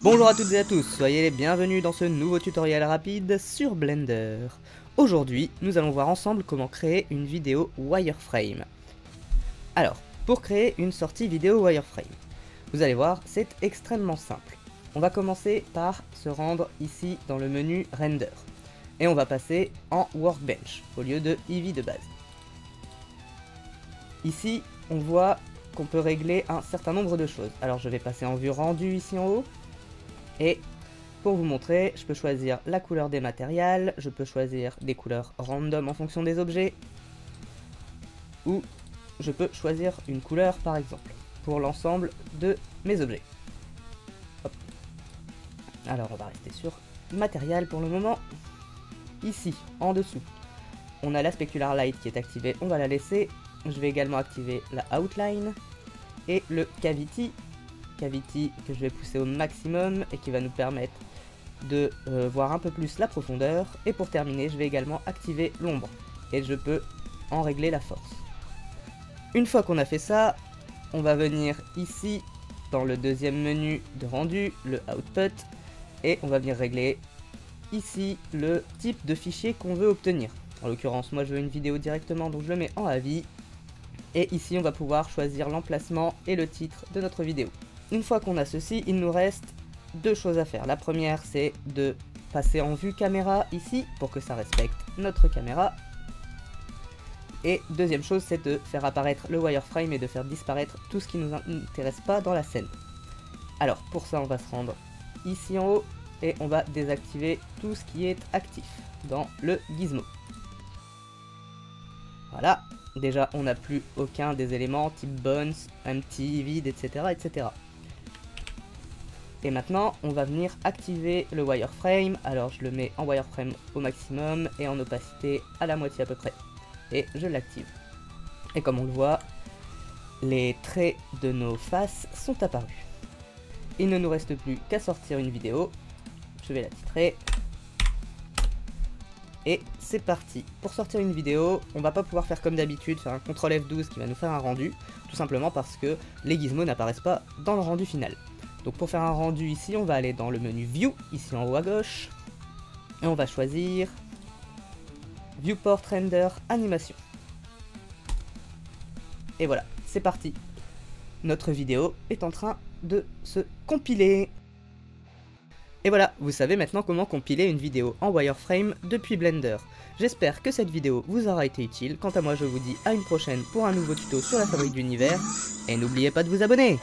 Bonjour à toutes et à tous, soyez les bienvenus dans ce nouveau tutoriel rapide sur Blender. Aujourd'hui, nous allons voir ensemble comment créer une vidéo wireframe. Alors, pour créer une sortie vidéo wireframe, vous allez voir, c'est extrêmement simple. On va commencer par se rendre ici dans le menu Render. Et on va passer en Workbench au lieu de Eevee de base. Ici, on voit qu'on peut régler un certain nombre de choses. Alors je vais passer en vue rendue ici en haut. Et pour vous montrer, je peux choisir la couleur des matériels, je peux choisir des couleurs random en fonction des objets, ou je peux choisir une couleur par exemple, pour l'ensemble de mes objets. Hop. Alors on va rester sur matériel pour le moment. Ici, en dessous, on a la Specular Light qui est activée, on va la laisser. Je vais également activer la Outline et le Cavity que je vais pousser au maximum et qui va nous permettre de voir un peu plus la profondeur. Et pour terminer, je vais également activer l'ombre et je peux en régler la force. Une fois qu'on a fait ça, on va venir ici dans le deuxième menu de rendu, le Output, et on va venir régler ici le type de fichier qu'on veut obtenir. En l'occurrence, moi je veux une vidéo directement, donc je le mets en AVI. Et ici, on va pouvoir choisir l'emplacement et le titre de notre vidéo. Une fois qu'on a ceci, il nous reste deux choses à faire. La première, c'est de passer en vue caméra ici, pour que ça respecte notre caméra. Et deuxième chose, c'est de faire apparaître le wireframe et de faire disparaître tout ce qui ne nous intéresse pas dans la scène. Alors, pour ça, on va se rendre ici en haut, et on va désactiver tout ce qui est actif dans le gizmo. Voilà. Déjà, on n'a plus aucun des éléments type bones, empty, vide, etc., etc. Et maintenant, on va venir activer le wireframe. Alors, je le mets en wireframe au maximum et en opacité à la moitié à peu près. Et je l'active. Et comme on le voit, les traits de nos faces sont apparus. Il ne nous reste plus qu'à sortir une vidéo. Je vais la titrer. Et c'est parti. Pour sortir une vidéo, on va pas pouvoir faire comme d'habitude, faire un CTRL F12 qui va nous faire un rendu, tout simplement parce que les gizmos n'apparaissent pas dans le rendu final. Donc pour faire un rendu ici, on va aller dans le menu View, ici en haut à gauche, et on va choisir Viewport Render Animation. Et voilà, c'est parti. Notre vidéo est en train de se compiler. Et voilà, vous savez maintenant comment compiler une vidéo en wireframe depuis Blender. J'espère que cette vidéo vous aura été utile. Quant à moi, je vous dis à une prochaine pour un nouveau tuto sur la fabrique d'univers. Et n'oubliez pas de vous abonner!